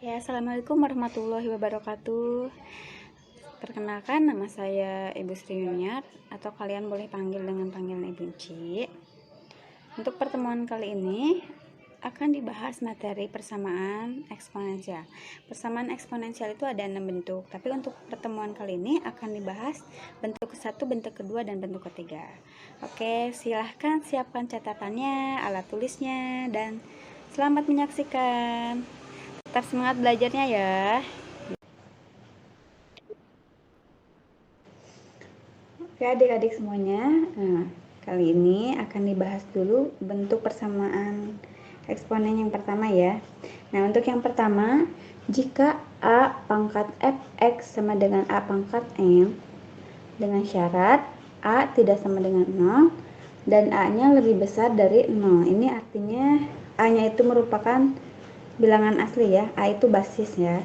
Ya, assalamualaikum warahmatullahi wabarakatuh. Perkenalkan, nama saya Ibu Sri Yuniar, atau kalian boleh panggil dengan panggilan Ibu Ci. Untuk pertemuan kali ini akan dibahas materi persamaan eksponensial. Persamaan eksponensial itu ada 6 bentuk, tapi untuk pertemuan kali ini akan dibahas bentuk ke-1, bentuk kedua, dan bentuk ketiga. Oke, silahkan siapkan catatannya, alat tulisnya, dan selamat menyaksikan. Tetap semangat belajarnya ya. Oke adik-adik semuanya, kali ini akan dibahas dulu bentuk persamaan eksponen yang pertama ya. Nah, untuk yang pertama, jika A pangkat fx sama dengan A pangkat m dengan syarat A tidak sama dengan 0 dan A-nya lebih besar dari 0. Ini artinya A-nya itu merupakan bilangan asli ya, A itu basis ya.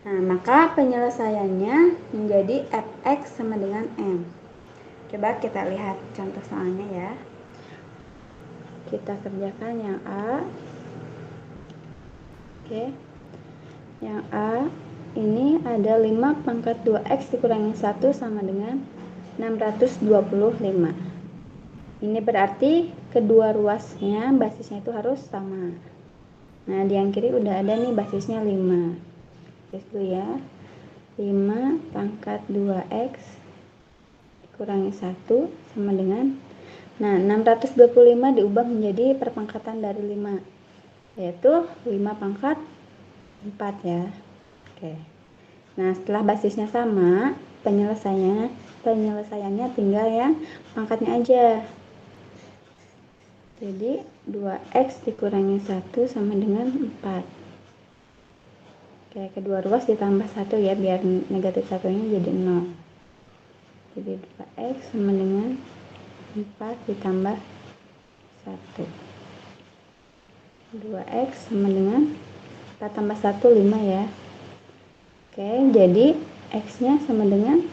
Nah, maka penyelesaiannya menjadi fx sama dengan m. Coba kita lihat contoh soalnya ya. Kita kerjakan yang A. Oke. Yang A ini ada 5 pangkat 2x dikurangi 1 sama dengan 625. Ini berarti kedua ruasnya basisnya itu harus sama. Nah, di yang kiri udah ada nih basisnya 5. Tulis dulu ya. 5 pangkat 2x dikurangi 1 sama dengan, nah 625 diubah menjadi perpangkatan dari 5, yaitu 5 pangkat 4 ya. Oke. Nah, setelah basisnya sama, penyelesaiannya tinggal yang pangkatnya aja. Jadi 2x dikurangi 1 sama dengan 4. Oke, kedua ruas ditambah 1 ya, biar negatif satunya jadi 0. Jadi 2x sama dengan 4 ditambah 1. 2x sama dengan 4 tambah 1, 5 ya. Oke, jadi x nya sama dengan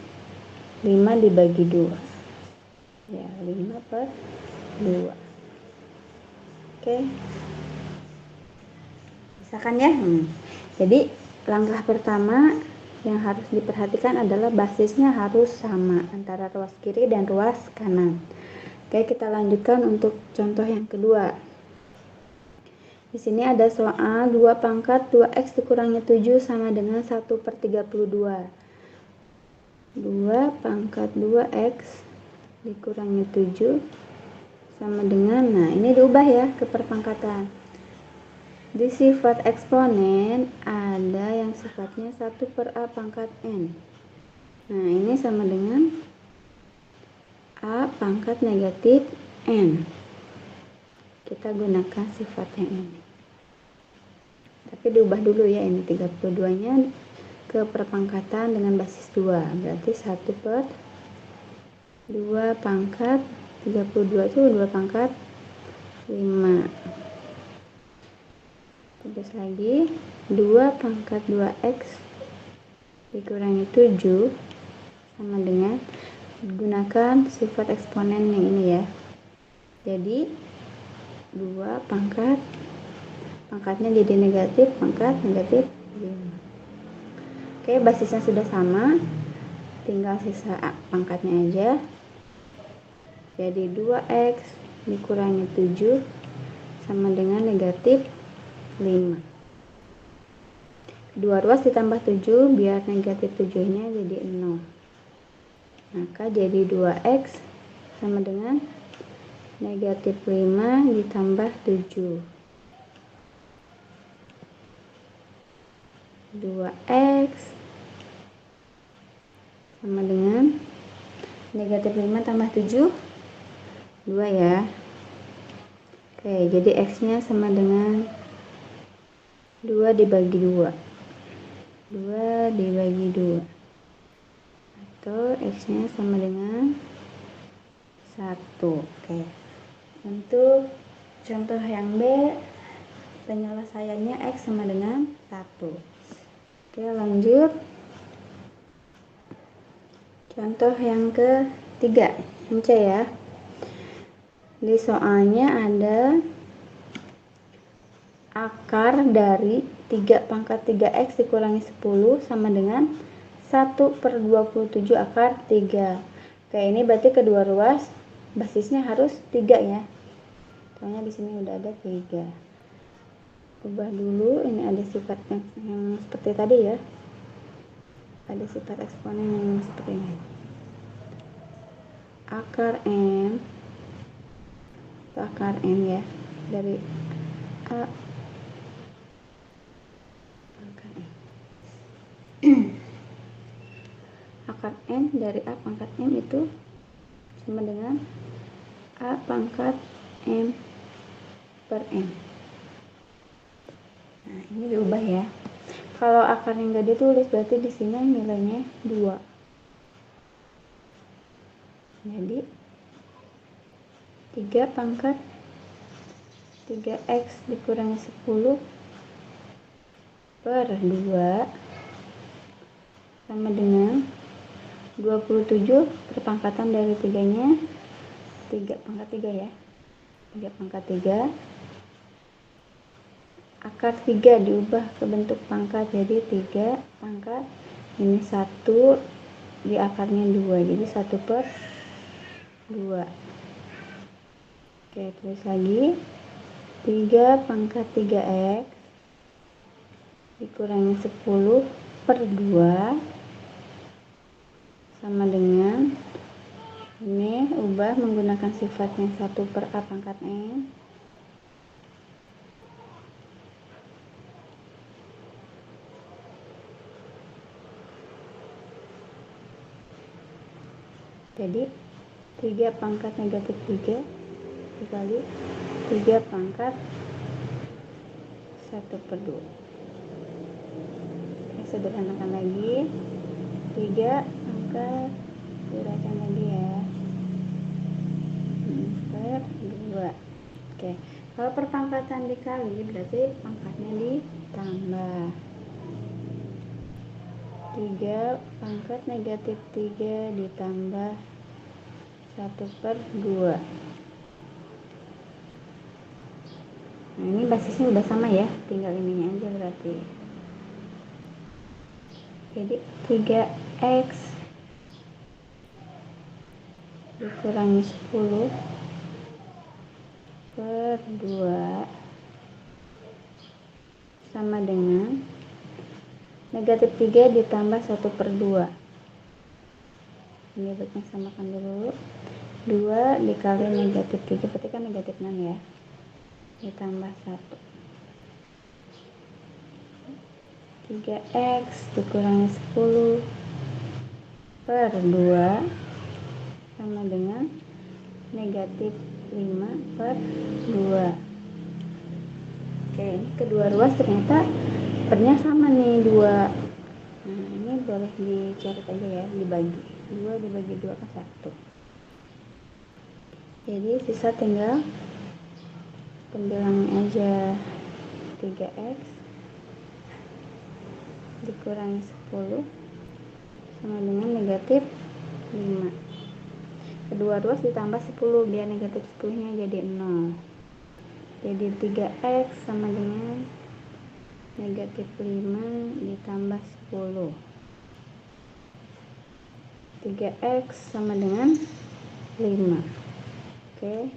5 dibagi 2 ya, 5/2. Oke, misalkan ya. Jadi langkah pertama yang harus diperhatikan adalah basisnya harus sama antara ruas kiri dan ruas kanan. Oke, kita lanjutkan untuk contoh yang kedua. Di sini ada soal 2 pangkat 2x dikurangi 7 sama dengan 1/32. 2 pangkat 2x dikurangi 7 sama dengan, nah ini diubah ya ke perpangkatan. Di sifat eksponen ada yang sifatnya 1/a pangkat n. Nah, ini sama dengan a pangkat negatif n. Kita gunakan sifat yang ini. Tapi diubah dulu ya, ini 32-nya ke perpangkatan dengan basis 2. Berarti 1/2 pangkat 32 itu 2 pangkat 5. Terus lagi 2 pangkat 2x dikurangi 7 sama dengan, gunakan sifat eksponen yang ini ya. Jadi 2 pangkatnya jadi negatif, pangkat negatif 5. Oke, basisnya sudah sama, tinggal sisa pangkatnya aja. Jadi 2x dikurangi 7 sama dengan negatif 5. Kedua ruas ditambah 7 biar negatif 7-nya jadi 0. Maka jadi 2x sama dengan negatif 5 ditambah 7. 2x sama dengan negatif 5 tambah 7, 2 ya. Oke, jadi x nya sama dengan 2 dibagi 2 atau x nya sama dengan 1. Oke, untuk contoh yang B, penyelesaiannya x sama dengan 1. Oke, lanjut contoh yang ketiga, yang C ya. Di soalnya ada akar dari 3 pangkat 3x dikurangi 10 sama dengan 1/27 akar 3. Oke, ini berarti kedua ruas basisnya harus 3 ya. Soalnya di sini udah ada 3. Ubah dulu, ini ada sifat yang seperti tadi ya. Ada sifat eksponen yang seperti ini. Akar M ya, dari A akar M. Akar N dari A pangkat M itu sama dengan A pangkat M per M. Nah, ini diubah ya. Kalau akarnya nggak ditulis, berarti di sini nilainya 2. Jadi 3 pangkat 3x dikurangi 10 per 2 sama dengan 27 perpangkatan dari 3-nya 3 pangkat 3 ya. 3 pangkat 3 akar 3 diubah ke bentuk pangkat, jadi 3 pangkat ini 1 di akarnya 2, jadi 1/2. Oke, tulis lagi 3 pangkat 3x dikurangi 10 per 2 sama dengan ini ubah menggunakan sifatnya 1/A pangkat N jadi 3 pangkat negatif 3 dikali 3 pangkat 1/2. Sederhanakan lagi 3 pangkat uraikan lagi ya per 2. Oke, kalau perpangkatan dikali berarti pangkatnya ditambah 3 pangkat negatif 3 ditambah 1/2. Nah, ini basisnya udah sama ya, tinggal ininya aja berarti. Jadi 3x dikurangi 10 per 2 sama dengan negatif 3 ditambah 1/2. Ini bentuknya samakan dulu. 2 dikali negatif 3 berarti kan negatif 6 ya, ditambah 1. 3x dikurangi 10 per 2 sama dengan negatif 5/2. Oke, ini kedua ruas ternyata pernya sama nih 2. Nah, ini boleh dicatat aja ya, dibagi 2 dibagi 2 kan 1. Jadi sisa tinggal pembilangnya aja. 3x dikurangi 10 sama dengan negatif 5. Kedua ruas ditambah 10 biar negatif 10 nya jadi 0. Jadi 3x sama dengan negatif 5 ditambah 10. 3x sama dengan 5. Oke,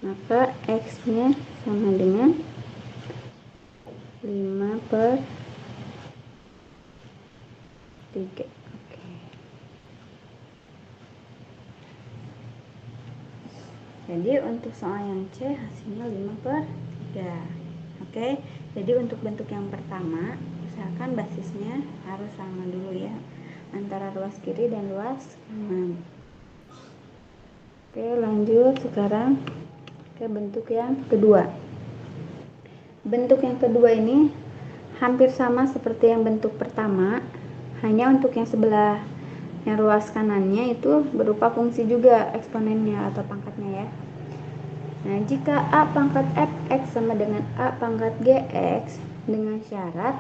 maka x nya sama dengan 5/3. Oke. Jadi untuk soal yang C hasilnya 5/3. Oke, jadi untuk bentuk yang pertama usahakan basisnya harus sama dulu ya, antara ruas kiri dan ruas kanan. Oke, lanjut sekarang ke bentuk yang kedua. Bentuk yang kedua ini hampir sama seperti yang bentuk pertama, hanya untuk yang sebelah yang ruas kanannya itu berupa fungsi juga eksponennya atau pangkatnya ya. Nah, jika A pangkat fx sama dengan A pangkat gx dengan syarat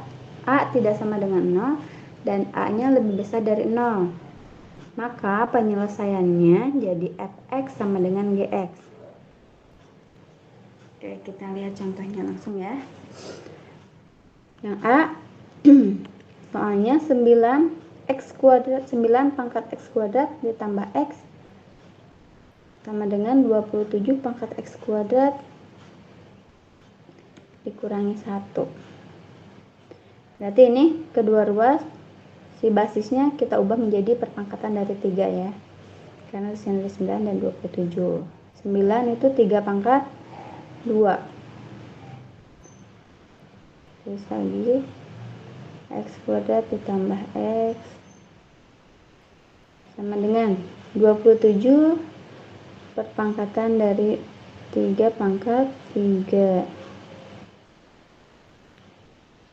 A tidak sama dengan 0 dan A nya lebih besar dari 0, maka penyelesaiannya jadi fx sama dengan gx. Oke, kita lihat contohnya langsung ya. Yang A, soalnya 9x kuadrat, 9 pangkat x kuadrat ditambah x sama dengan 27 pangkat x kuadrat dikurangi 1. Berarti ini kedua ruas, si basisnya kita ubah menjadi perpangkatan dari 3 ya. Karena disini 9 dan 27. 9 itu 3 pangkat 2. Terus lagi x kuadrat ditambah x sama dengan 27 perpangkatan dari 3 pangkat 3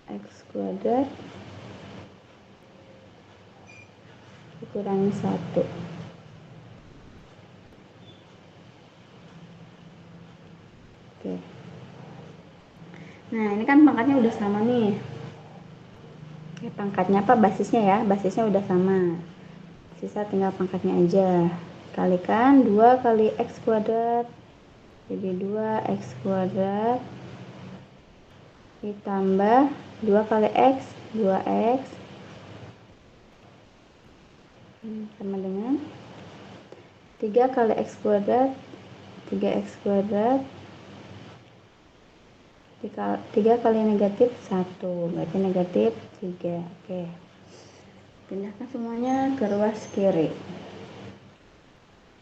x kuadrat dikurangi 1. Oke. Nah, ini kan pangkatnya udah sama nih. Oke, pangkatnya apa? Basisnya ya. Basisnya udah sama. Sisa tinggal pangkatnya aja. Kalikan 2 kali x kuadrat. Jadi 2x kuadrat ditambah 2 kali x, 2x sama dengan 3 kali x kuadrat, 3x kuadrat 3 kali negatif 1, berarti negatif 3. Oke, pindahkan semuanya ke ruas kiri.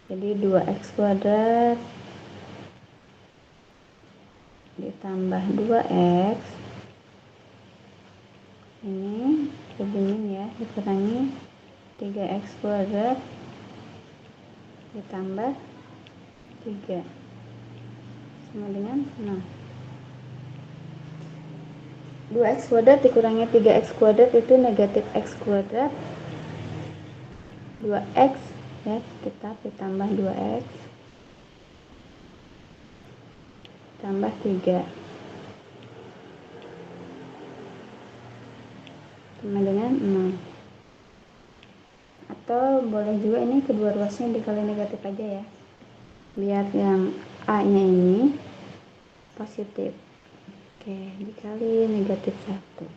Jadi 2x kuadrat ditambah 2x ini kebumin ya, dikurangi 3x kuadrat ditambah 3 sama dengan 0. 2x kuadrat dikurangi 3x kuadrat itu negatif x kuadrat 2x ya, kita ditambah 2x tambah 3 sama dengan 0. Atau boleh juga ini kedua ruasnya dikali negatif aja ya, biar yang a nya ini positif. Oke, dikali negatif 1.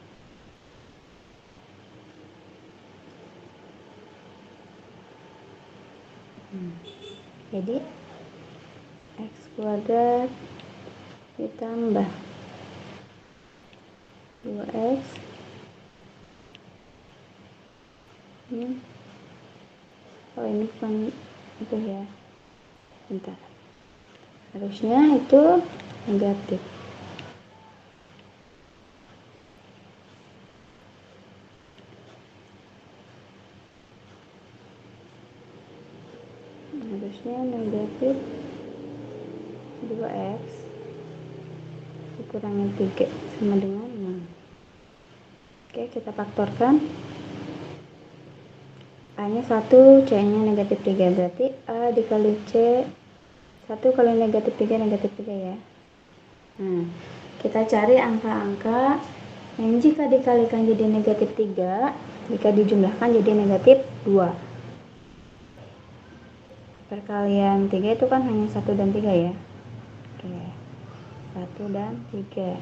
Jadi x kuadrat ditambah 2x oh ini bukan itu ya, bentar, harusnya itu negatif. Harusnya negatif 2x dikurangi 3 sama dengan 0. Oke, kita faktorkan. A nya 1, C nya negatif 3, berarti A dikali C 1 kali negatif 3 ya. Nah, kita cari angka-angka yang jika dikalikan jadi negatif 3, jika dijumlahkan jadi negatif 2. Perkalian 3 itu kan hanya 1 dan 3 ya. Oke, 1 dan 3.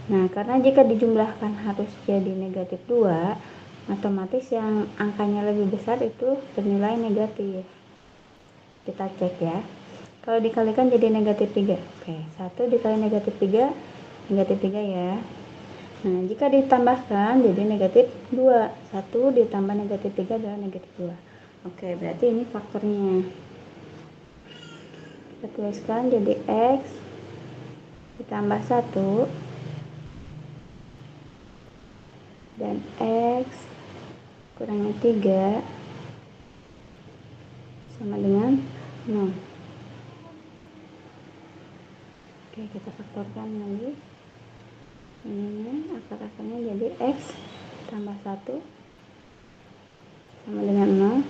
Nah, karena jika dijumlahkan harus jadi negatif 2, otomatis yang angkanya lebih besar itu bernilai negatif. Kita cek ya. Kalau dikalikan jadi negatif 3. Oke, 1 dikali negatif 3, negatif 3 ya. Nah, jika ditambahkan jadi negatif 2. 1 ditambah negatif 3 adalah negatif 2. Oke, berarti ini faktornya. Kita tuliskan jadi x ditambah 1 dan x kurangi 3 sama dengan 0. Oke, kita faktorkan lagi. Ini akar-akarnya jadi x tambah 1 sama dengan 0.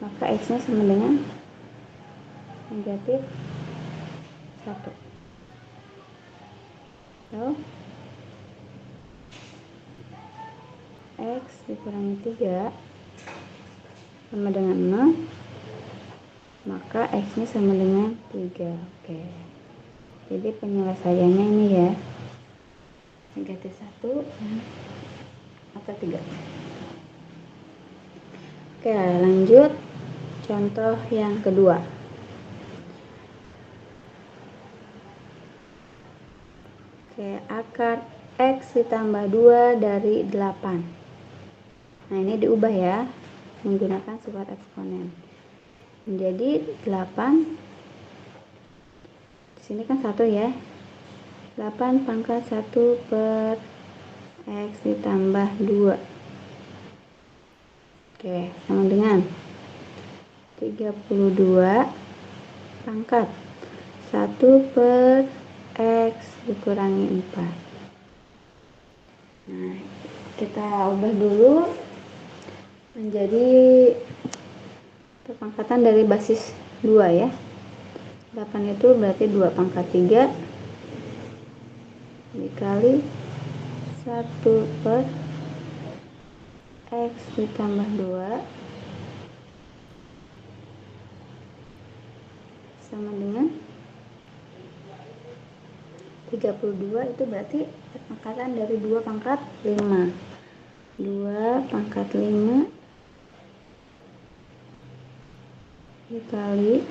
Maka x nya sama dengan negatif 1. So, x dikurangi 3 sama dengan 0. maka X-nya sama dengan 3. Oke. Jadi penyelesaiannya ini ya, negatif 1 atau 3. Oke, lanjut contoh yang kedua. Oke, akar X ditambah 2 dari 8. Nah, ini diubah ya, menggunakan sifat eksponen. Menjadi 8, di sini kan 1 ya. 8 pangkat 1 per X ditambah 2. Oke, sama dengan 32 pangkat 1 per X dikurangi 4. Nah, kita ubah dulu menjadi perpangkatan dari basis 2 ya. 8 itu berarti 2 pangkat 3 dikali 1 per X ditambah 2 sama dengan 32, itu berarti perpangkatan dari 2 pangkat 5. 2 pangkat 5 dikali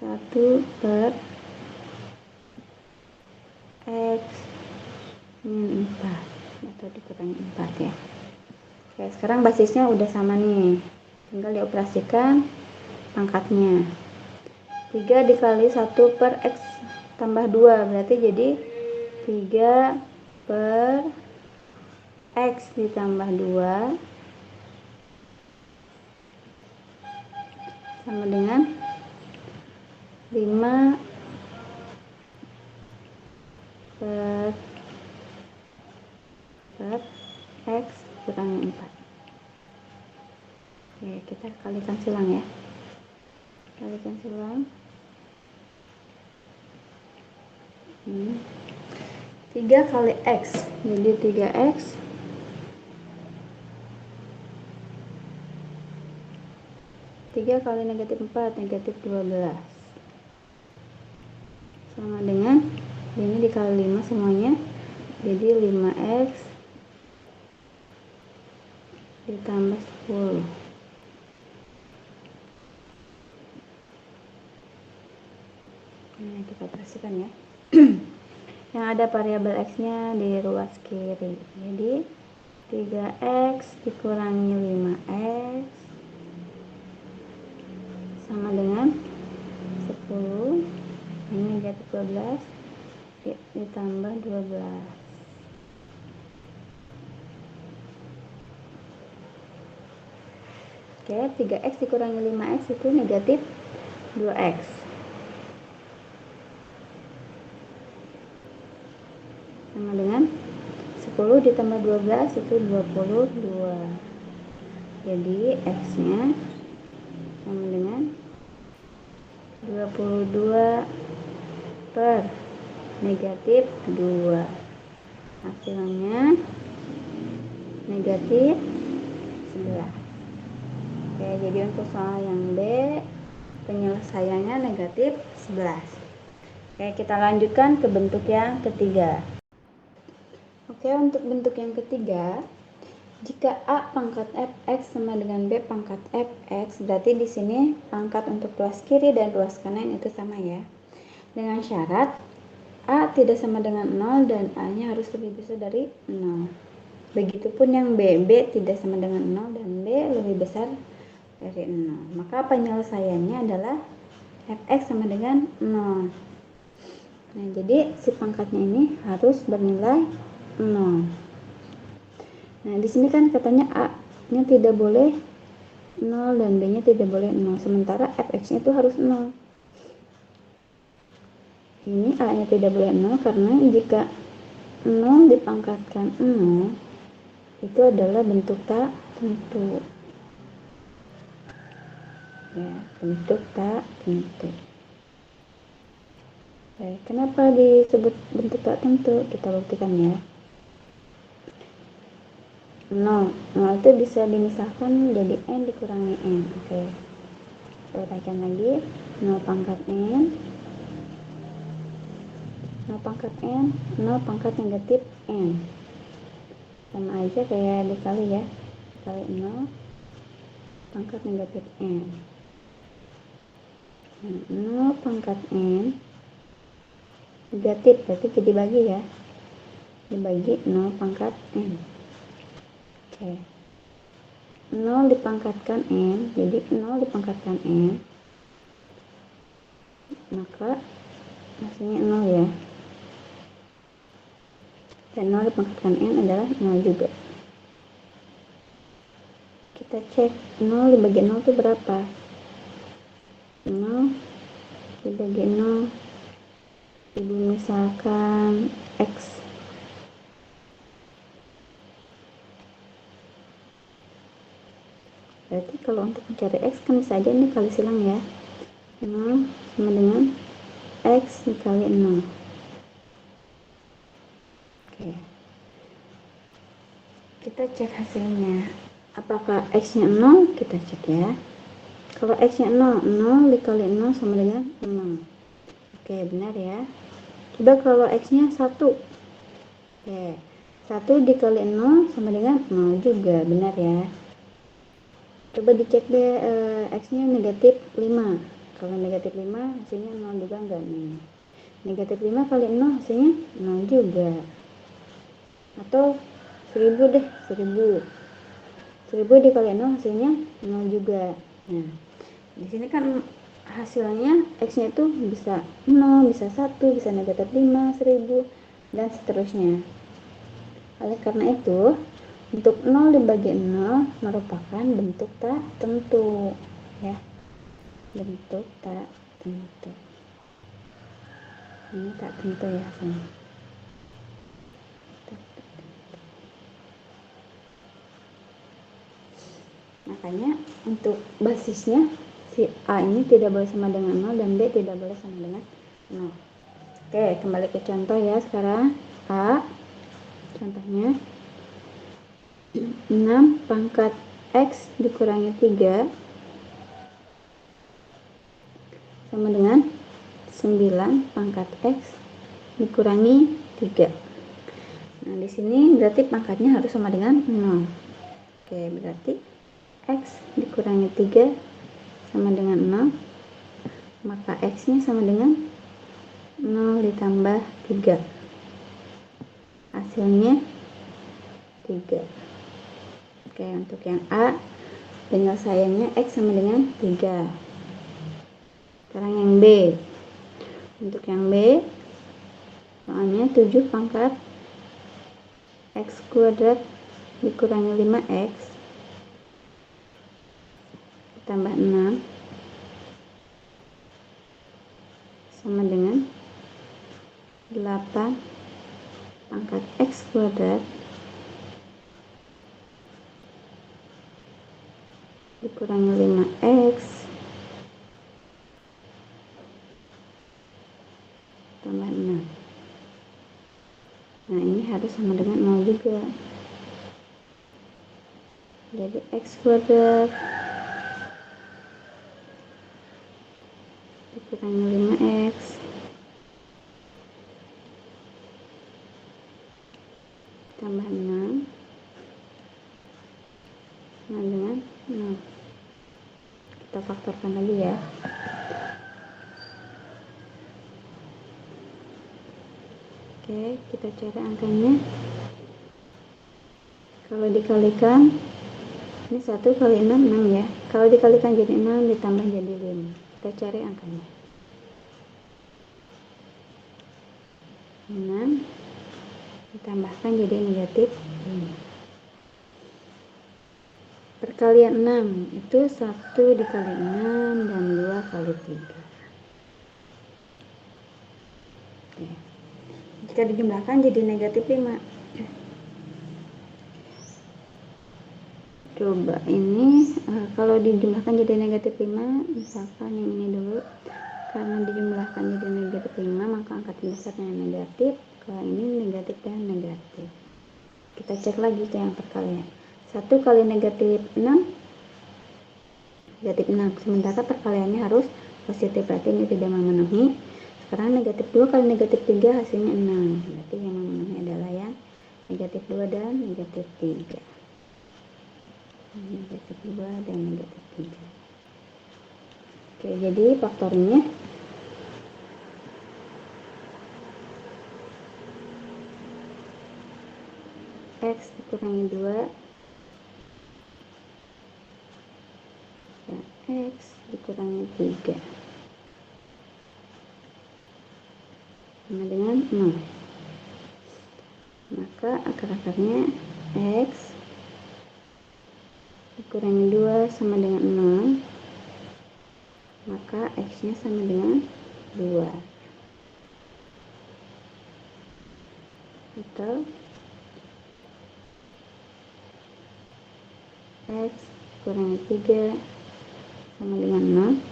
1 per X min 4 atau dikurangi 4 ya. Oke, sekarang basisnya udah sama nih, tinggal dioperasikan pangkatnya. 3 dikali 1 per X tambah 2 berarti jadi 3 per X ditambah 2 sama dengan 5 per X kurangi 4. Oke, kita kalikan silang ya. Kalikan silang. 3 kali X jadi 3X kali negatif 4 negatif 12 sama dengan ini dikali 5 semuanya jadi 5X ditambah 10. Nah, kita operasikan ya. Yang ada variabel X-nya di ruas kiri. Jadi 3X dikurangi 5X sama dengan 10. Ini negatif 12 ditambah 12. Oke, 3X dikurangi 5X itu negatif 2X. Sama dengan 10 ditambah 12 itu 22. Jadi X-nya sama dengan 22 per negatif 2. Hasilnya negatif 11. Oke, jadi untuk soal yang B penyelesaiannya negatif 11. Oke, kita lanjutkan ke bentuk yang ketiga. Oke, untuk bentuk yang ketiga, jika A pangkat Fx sama dengan B pangkat Fx, berarti di sini pangkat untuk ruas kiri dan ruas kanan itu sama ya. Dengan syarat A tidak sama dengan 0 dan A-nya harus lebih besar dari 0. Begitupun yang B, B tidak sama dengan 0 dan B lebih besar dari 0. Maka penyelesaiannya adalah Fx sama dengan 0. Nah, jadi si pangkatnya ini harus bernilai 0. Nah, di sini kan katanya A-nya tidak boleh 0 dan B-nya tidak boleh 0. Sementara Fx-nya itu harus 0. Ini A-nya tidak boleh 0 karena jika 0 dipangkatkan 0 itu adalah bentuk tak tentu. Ya, bentuk tak tentu. Oke, kenapa disebut bentuk tak tentu? Kita buktikan ya. 0 itu bisa dimisahkan jadi N dikurangi N. Oke. Uraikan lagi, 0 pangkat N, 0 pangkat N, 0 pangkat negatif N. Sama aja kayak dikali ya, kali 0 pangkat negatif N. Nah, 0 pangkat N negatif, berarti dibagi ya, dibagi 0 pangkat N. Oke, 0 dipangkatkan N, jadi 0 dipangkatkan N, maka hasilnya 0 ya, dan 0 dipangkatkan N adalah 0 juga. Kita cek 0 dibagi 0 itu berapa. 0 dibagi 0, ibu misalkan X, berarti kalau untuk mencari X kan bisa aja ini kali silang ya, 0 sama dengan X dikali 0. Oke, kita cek hasilnya, apakah X nya 0, kita cek ya. Kalau X nya 0, 0 dikali 0 sama dengan 0. Oke, benar ya. Coba kalau X nya 1, oke, 1 dikali 0 sama dengan 0 juga, benar ya. Coba dicek deh, X nya negatif 5. Kalau negatif 5 hasilnya 0 juga enggak nih. Negatif 5 kali 0 hasilnya 0 juga. Atau 1000 deh, 1000 dikali 0 hasilnya 0 juga. Nah, di sini kan hasilnya X nya itu bisa 0, bisa 1, bisa negatif 5, 1000, dan seterusnya. Oleh karena itu, untuk 0 dibagi 0 merupakan bentuk tak tentu ya, bentuk tak tentu. Ini tak tentu ya hasilnya. Makanya untuk basisnya si A ini tidak boleh sama dengan 0 dan B tidak boleh sama dengan 0. Oke, kembali ke contoh ya sekarang. A, contohnya 6 pangkat X dikurangi 3 sama dengan 9 pangkat X dikurangi 3. Nah, di sini berarti pangkatnya harus sama dengan 0. Oke, berarti X dikurangi 3 sama dengan 0, maka X nya sama dengan 0 ditambah 3, hasilnya 3. Oke, untuk yang A penyelesaiannya X sama dengan 3. Sekarang yang B, untuk yang B soalnya 7 pangkat X kuadrat dikurangi 5X tambah 6 sama dengan 8 pangkat X kuadrat dikurangi 5X tambah 6. Nah, ini harus sama dengan 0 juga. Jadi X kuadrat dikurangi 5X tambah 6 sama dengan 0. Kita faktorkan lagi ya. Oke, kita cari angkanya. Kalau dikalikan, ini 1 kali 6, 6 ya. Kalau dikalikan jadi 6 ditambah jadi 5. Kita cari angkanya. 6 ditambahkan jadi negatif 5. Perkalian 6 itu 1 dikali 6 dan 2 kali 3. Oke. Jika dijumlahkan jadi negatif 5. Coba ini kalau dijumlahkan jadi negatif 5, misalkan yang ini dulu, karena dijumlahkan jadi negatif 5 maka angka besarnya negatif. Kalau ini negatif dan negatif, kita cek lagi ke yang perkalian. 1 kali negatif 6 negatif 6. Sementara perkaliannya harus positif, berarti ini tidak memenuhi. Sekarang negatif 2 kali negatif 3 hasilnya 6, berarti yang memenuhi adalah yang negatif 2 dan negatif 3. Negatif 2 dan negatif 3. Oke, jadi faktornya X dikurangi 2 dan X dikurangi 3 sama dengan 0. Maka akar-akarnya X dikurangi 2 sama dengan 0, maka X nya sama dengan 2, atau X kurangi 3 sama dengan 0,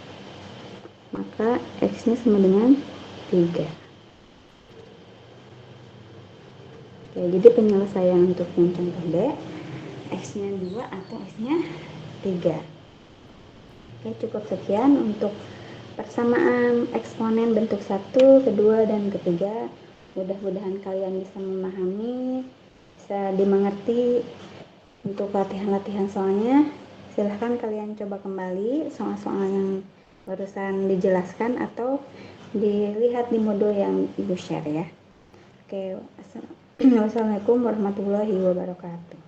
maka X nya sama dengan 3. Oke, jadi penyelesaian untuk yang contoh B, X nya 2 atau X nya 3. Oke, cukup sekian untuk persamaan eksponen bentuk 1, kedua, dan ketiga. Mudah-mudahan kalian bisa memahami, bisa dimengerti. Untuk latihan-latihan soalnya, silahkan kalian coba kembali soal-soal yang barusan dijelaskan atau dilihat di modul yang Ibu share ya. Oke, wassalamualaikum warahmatullahi wabarakatuh.